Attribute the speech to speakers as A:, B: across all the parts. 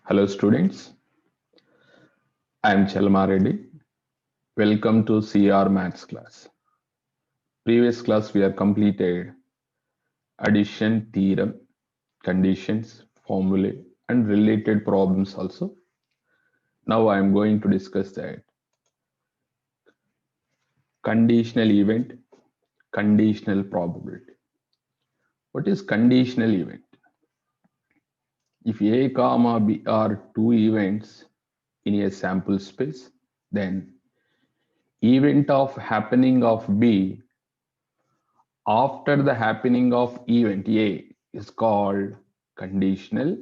A: Hello students, I am Chalma Reddy. Welcome to CR Maths class. Previous class we have completed addition theorem, conditions, formulae and related problems also. Now I am going to discuss that conditional event, conditional probability. What is conditional event? If A comma B are two events in a sample space, then event of happening of B after the happening of event A is called conditional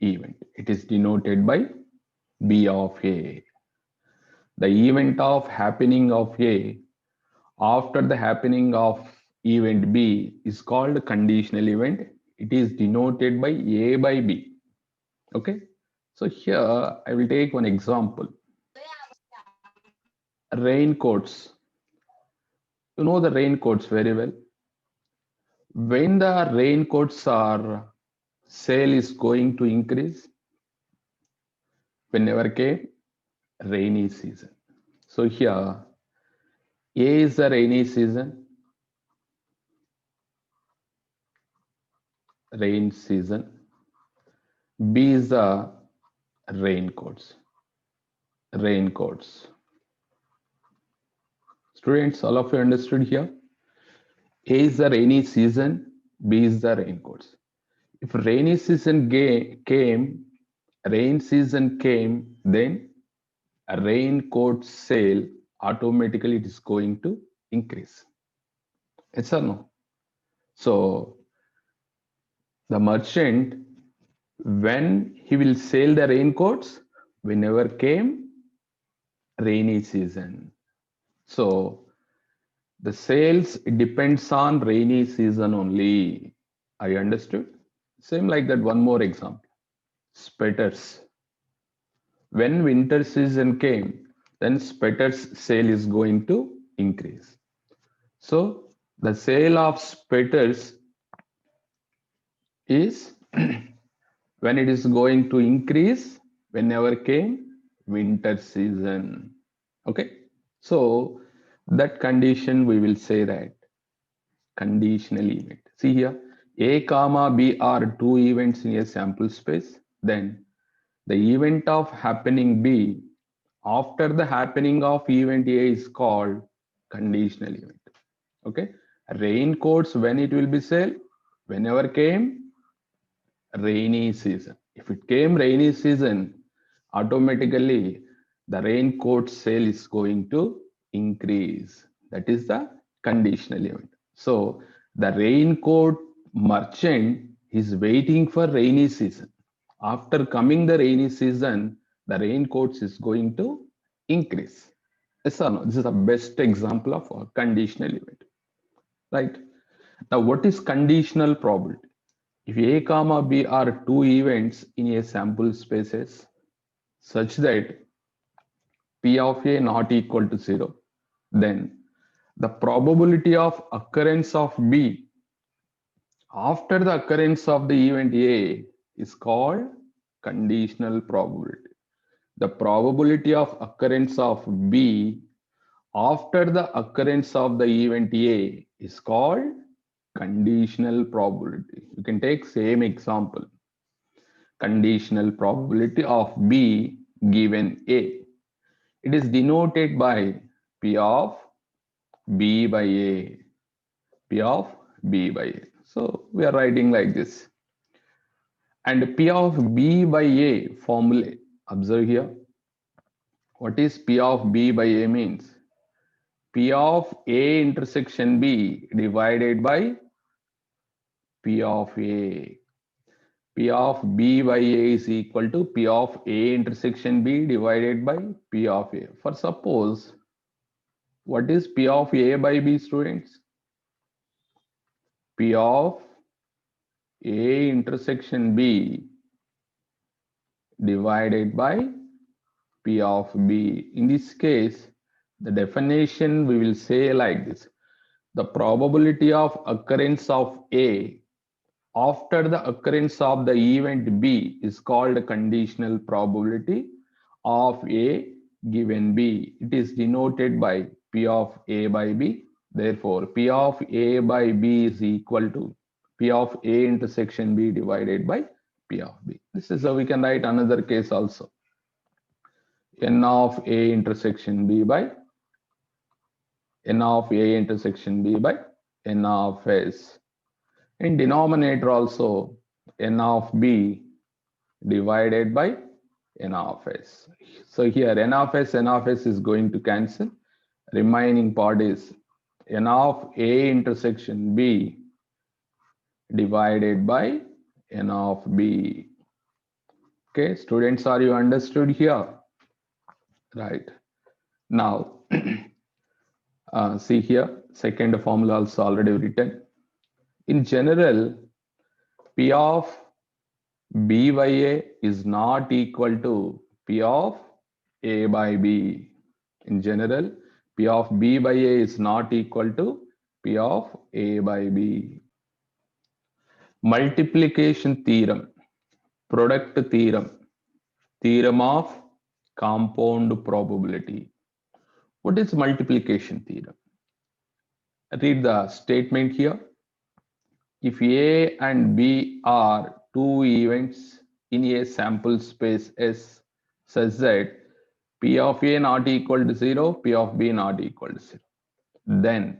A: event. It is denoted by B of A. The event of happening of A after the happening of event B is called conditional event. It is denoted by A by B. Okay. So here I will take one example. Raincoats. You know the raincoats very well. When the raincoats are sale is going to increase, whenever came rainy season. So here A is the rainy season, rain season. B is the raincoats, raincoats. Students, all of you understood here? A is the rainy season, B is the raincoats. If rainy season came, rain season came, then a raincoat sale automatically it is going to increase. Yes or no? So the merchant, when he will sell the raincoats, whenever came rainy season. So the sales depends on rainy season only. I understood. Same like that. One more example. Sweaters. When winter season came, then sweaters sale is going to increase. So the sale of sweaters is when it is going to increase whenever came winter season. Okay. So that condition we will say that conditional event. See here, A comma B are two events in a sample space. Then the event of happening B after the happening of event A is called conditional event. Okay. Raincoats when it will be sale, whenever came rainy season. If it came rainy season, automatically the raincoat sale is going to increase. That is the conditional event. So the raincoat merchant is waiting for rainy season. After coming the rainy season, the raincoats is going to increase. Yes or no? This is the best example of a conditional event. Right? Now, what is conditional probability? If A comma B are two events in a sample spaces such that P of A not equal to 0, then the probability of occurrence of B after the occurrence of the event A is called conditional probability. The probability of occurrence of B after the occurrence of the event A is called conditional probability. You can take same example. Conditional probability of B given A. It is denoted by P of B by A. P of B by A. So we are writing like this. And P of B by A formula. Observe here. What is P of B by A means? P of A intersection B divided by P of A. P of B by A is equal to P of A intersection B divided by P of A. For suppose, what is P of A by B, students? P of A intersection B divided by P of B. In this case, the definition we will say like this. The probability of occurrence of A after the occurrence of the event B is called conditional probability of A given B. It is denoted by P of A by B. Therefore, P of A by B is equal to P of A intersection B divided by P of B. This is how we can write another case also. N of A intersection B by N of A intersection B by N of S. In denominator also N of B divided by N of S. So here N of S is going to cancel. Remaining part is N of A intersection B divided by N of B. Okay, students, are you understood here? Right. Now, see here, second formula also already written. In general, P of B by A is not equal to P of A by B. In general, P of B by A is not equal to P of A by B. Multiplication theorem, product theorem, theorem of compound probability. What is multiplication theorem? Read the statement here. If A and B are two events in a sample space S such that P of A not equal to 0, P of B not equal to 0, then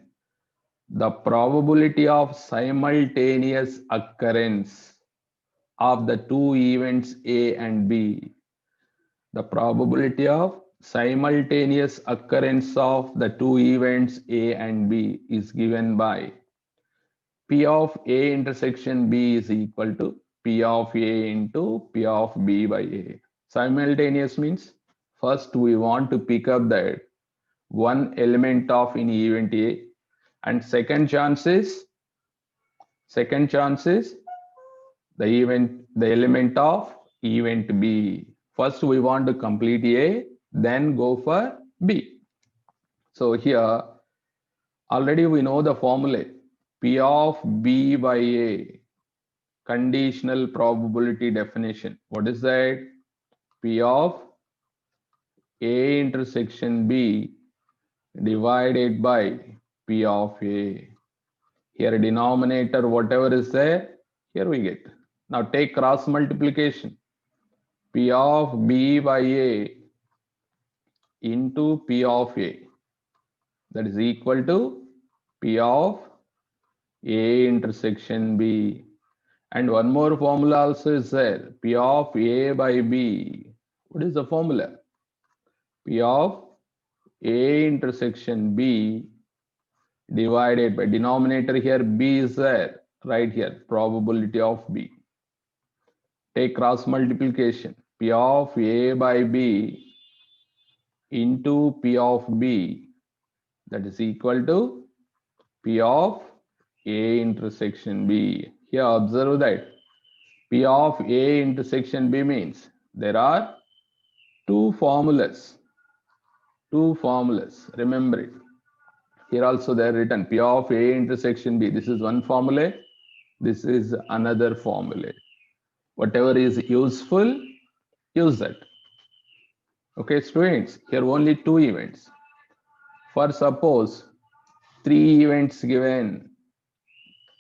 A: the probability of simultaneous occurrence of the two events A and B, the probability of simultaneous occurrence of the two events A and B is given by P of A intersection B is equal to P of A into P of B by A. Simultaneous means first we want to pick up that one element of in event A, and second chance is the element of event B. First we want to complete A, then go for B. So here already we know the formula P of B by A, conditional probability definition. What is that? P of A intersection B divided by P of A. Here denominator whatever is there, here we get. Now take cross multiplication. P of B by A into P of A, that is equal to P of A intersection B. And one more formula also is there. P of A by B. What is the formula? P of A intersection B divided by denominator here B is there. Right here, probability of B. Take cross multiplication. P of A by B into P of B, that is equal to P of A intersection B. Here observe that P of A intersection B means there are two formulas. Remember it. Here also they are written P of A intersection B. This is one formula. This is another formula. Whatever is useful, use that. Okay, students, here only two events. For suppose three events given,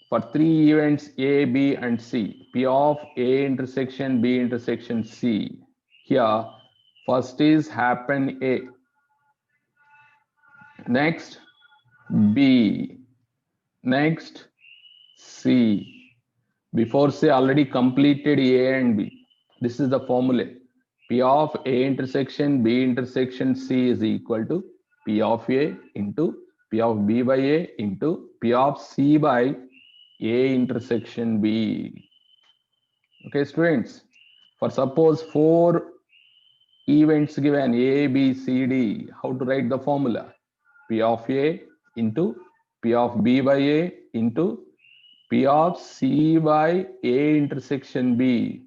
A: for three events A, B and C, P of A intersection B intersection C. Here first is happen A, next B, next C. Before C already completed A and B. This is the formula. P of A intersection B intersection C is equal to P of A into P of B by A into P of C by A intersection B. Okay, students. For suppose four events given A, B, C, D, how to write the formula? P of A into P of B by A into P of C by A intersection B,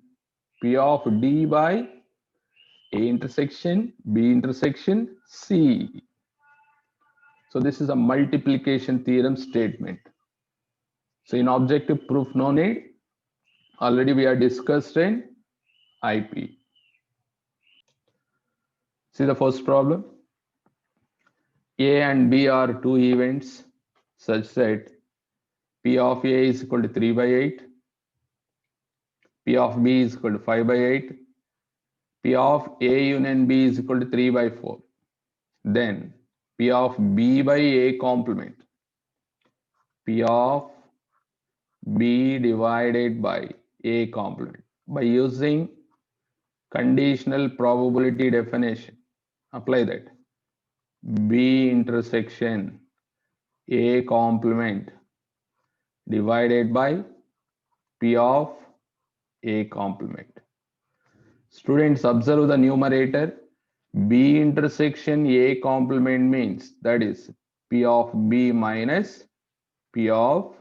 A: P of D by A intersection B intersection C. So this is a multiplication theorem statement. So in objective proof, no need. Already we are discussed in IP. See the first problem. A and B are two events such that P of A is equal to 3 by 8, P of B is equal to 5 by 8, P of A union B is equal to 3 by 4. Then P of B by A complement, P of B divided by A complement. By using conditional probability definition, apply that. B intersection A complement divided by P of A complement. Students, observe the numerator. B intersection A complement means that is P of B minus P of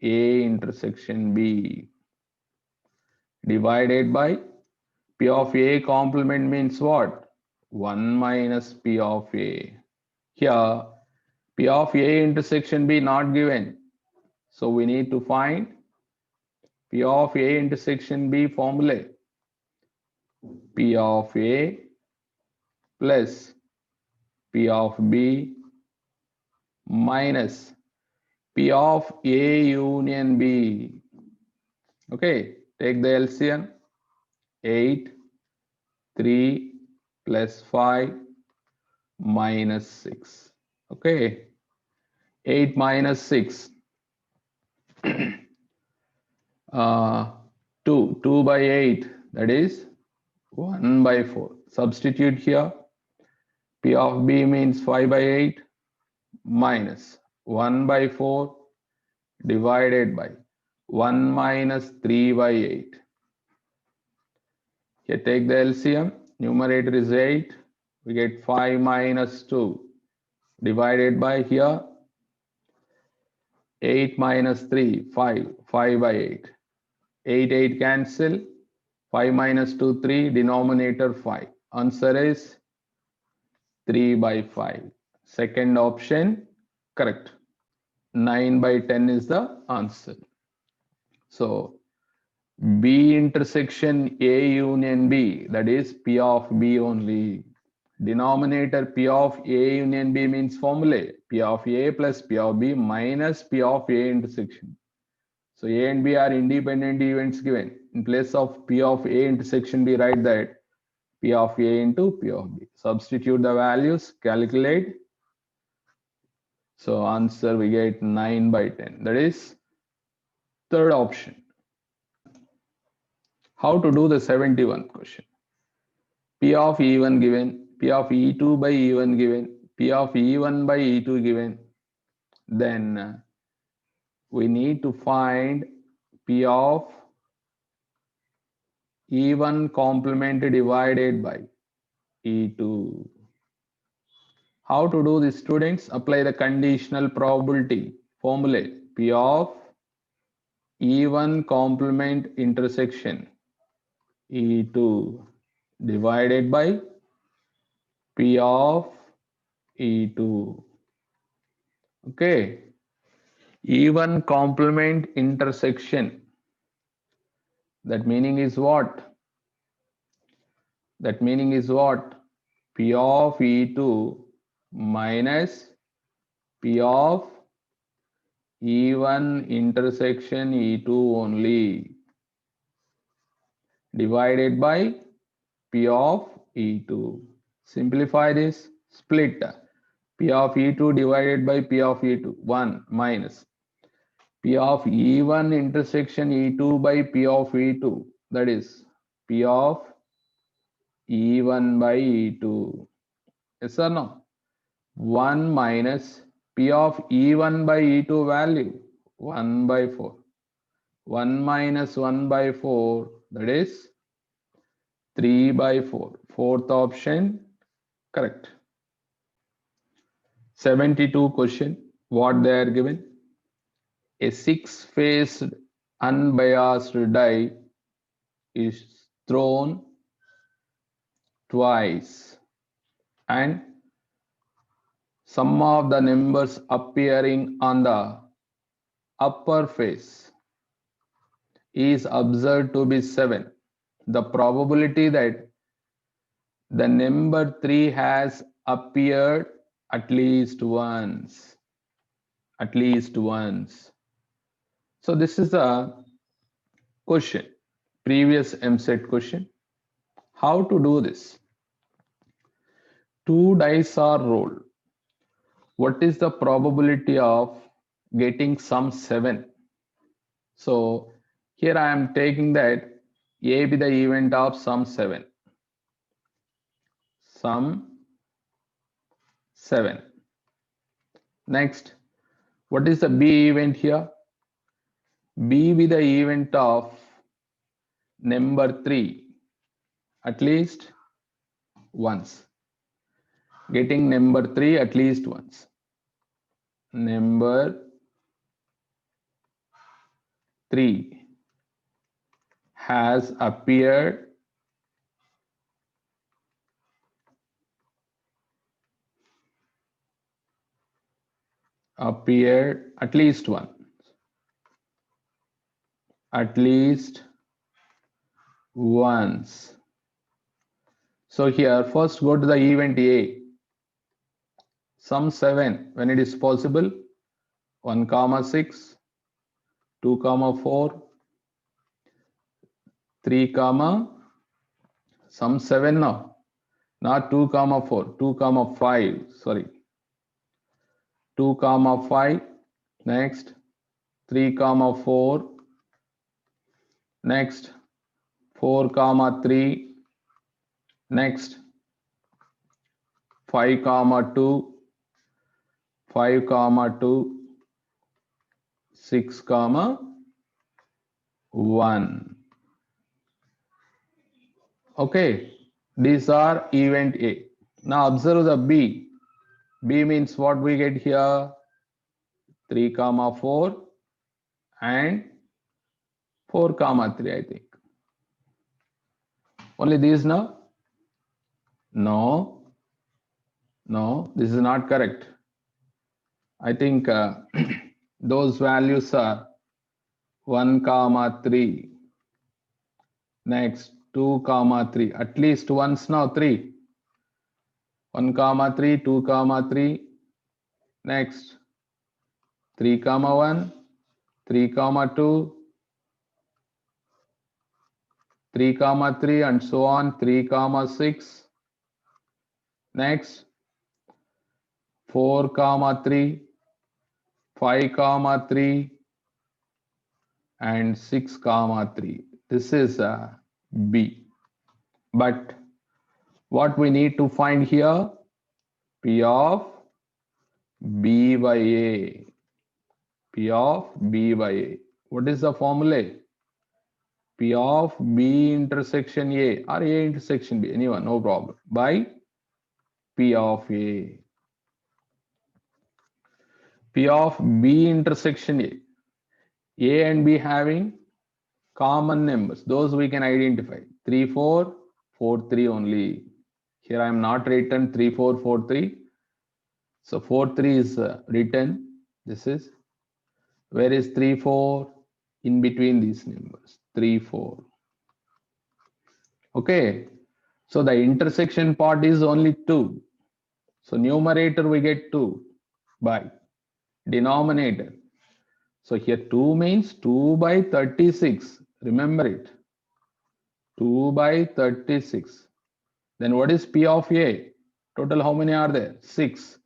A: A intersection B divided by P of A complement means what? 1 minus P of A. Here, P of A intersection B not given. So we need to find P of A intersection B formula. P of A plus P of B minus P of A union B. Okay, take the LCM. 8, 3 plus 5 minus 6. Okay, 8 minus 6. 2 by 8, that is 1 by 4. Substitute here. P of B means 5 by 8 minus 1 by 4 divided by 1 minus 3 by 8. Here take the LCM. Numerator is 8. We get 5 minus 2 divided by here 8 minus 3, 5. 5 by 8. 8, 8 cancel. 5 minus 2, 3. Denominator 5. Answer is 3 by 5. Second option correct. 9 by 10 is the answer. So B intersection A union B, that is P of B only. Denominator P of A union B means formula P of A plus P of B minus P of A intersection. So A and B are independent events given. In place of P of A intersection B, write that P of A into P of B. Substitute the values, calculate. So answer we get 9 by 10. That is third option. How to do the 71 question? P of E1 given, P of E2 by E1 given, P of E1 by E2 given. Then we need to find P of E1 complement divided by E2. How to do this, students? Apply the conditional probability formula. P of E1 complement intersection E2 divided by P of E2. Okay. E1 complement intersection. That meaning is what? That meaning is what? P of E2 minus P of E1 intersection E2 only divided by P of E2. Simplify this, split P of E2 divided by P of E2, 1 minus P of E1 intersection E2 by P of E2, that is P of E1 by E2. Yes or no? 1 minus P of E1 by E2 value, 1 by 4. 1 minus 1 by 4, that is 3 by 4. Fourth option correct. 72 question. What they are given? A 6-faced unbiased die is thrown twice and some of the numbers appearing on the upper face is observed to be 7, the probability that the number 3 has appeared at least once. At least once. So this is a question, previous MSET question. How to do this? 2 dice are rolled. What is the probability of getting sum 7? So here I am taking that A be the event of sum 7. Sum 7. Next, what is the B event here? B be the event of number 3 at least once. Getting number 3 at least once. Number 3 has appeared at least once. At least once. So here first go to the event A. Sum 7 when it is possible 1 comma 6, 2 comma 4, 3 comma sum 7 now, not 2 comma 4, 2 comma 5, sorry, 2 comma 5, next 3 comma 4, next 4 comma 3, next 5 comma 2, 5 comma 2, 6 comma 1. Okay, these are event A. Now observe the B. B means what we get here? 3 comma 4 and 4 comma 3, I think. Only these now? No, no, this is not correct. I think those values are 1 comma 3, next 2 comma 3, at least once now 3, 1 comma 3, 2 comma 3, next 3 comma 1, 3 comma 2, 3 comma 3 and so on, 3 comma 6, next 4 comma 3, 5 comma 3 and 6 comma 3. This is B. But what we need to find here? P of B by A. P of B by A. What is the formula? P of B intersection A or A intersection B, anyone, no problem, by P of A. P of B intersection A. A and B having common numbers, those we can identify. 3, 4, 4, 3 only. Here I am not written 3, 4, 4, 3. So 4, 3 is written. This is, where is 3, 4? In between these numbers, 3, 4. Okay, so the intersection part is only 2. So numerator we get 2 by denominator. So here 2 means 2 by 36. Remember it. 2 by 36. Then what is P of A? Total how many are there? 6.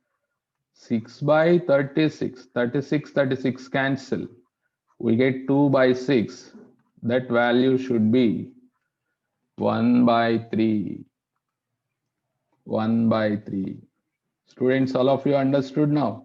A: 6 by 36. 36, 36 cancel. We get 2 by 6. That value should be 1 by 3. 1 by 3. Students, all of you understood now?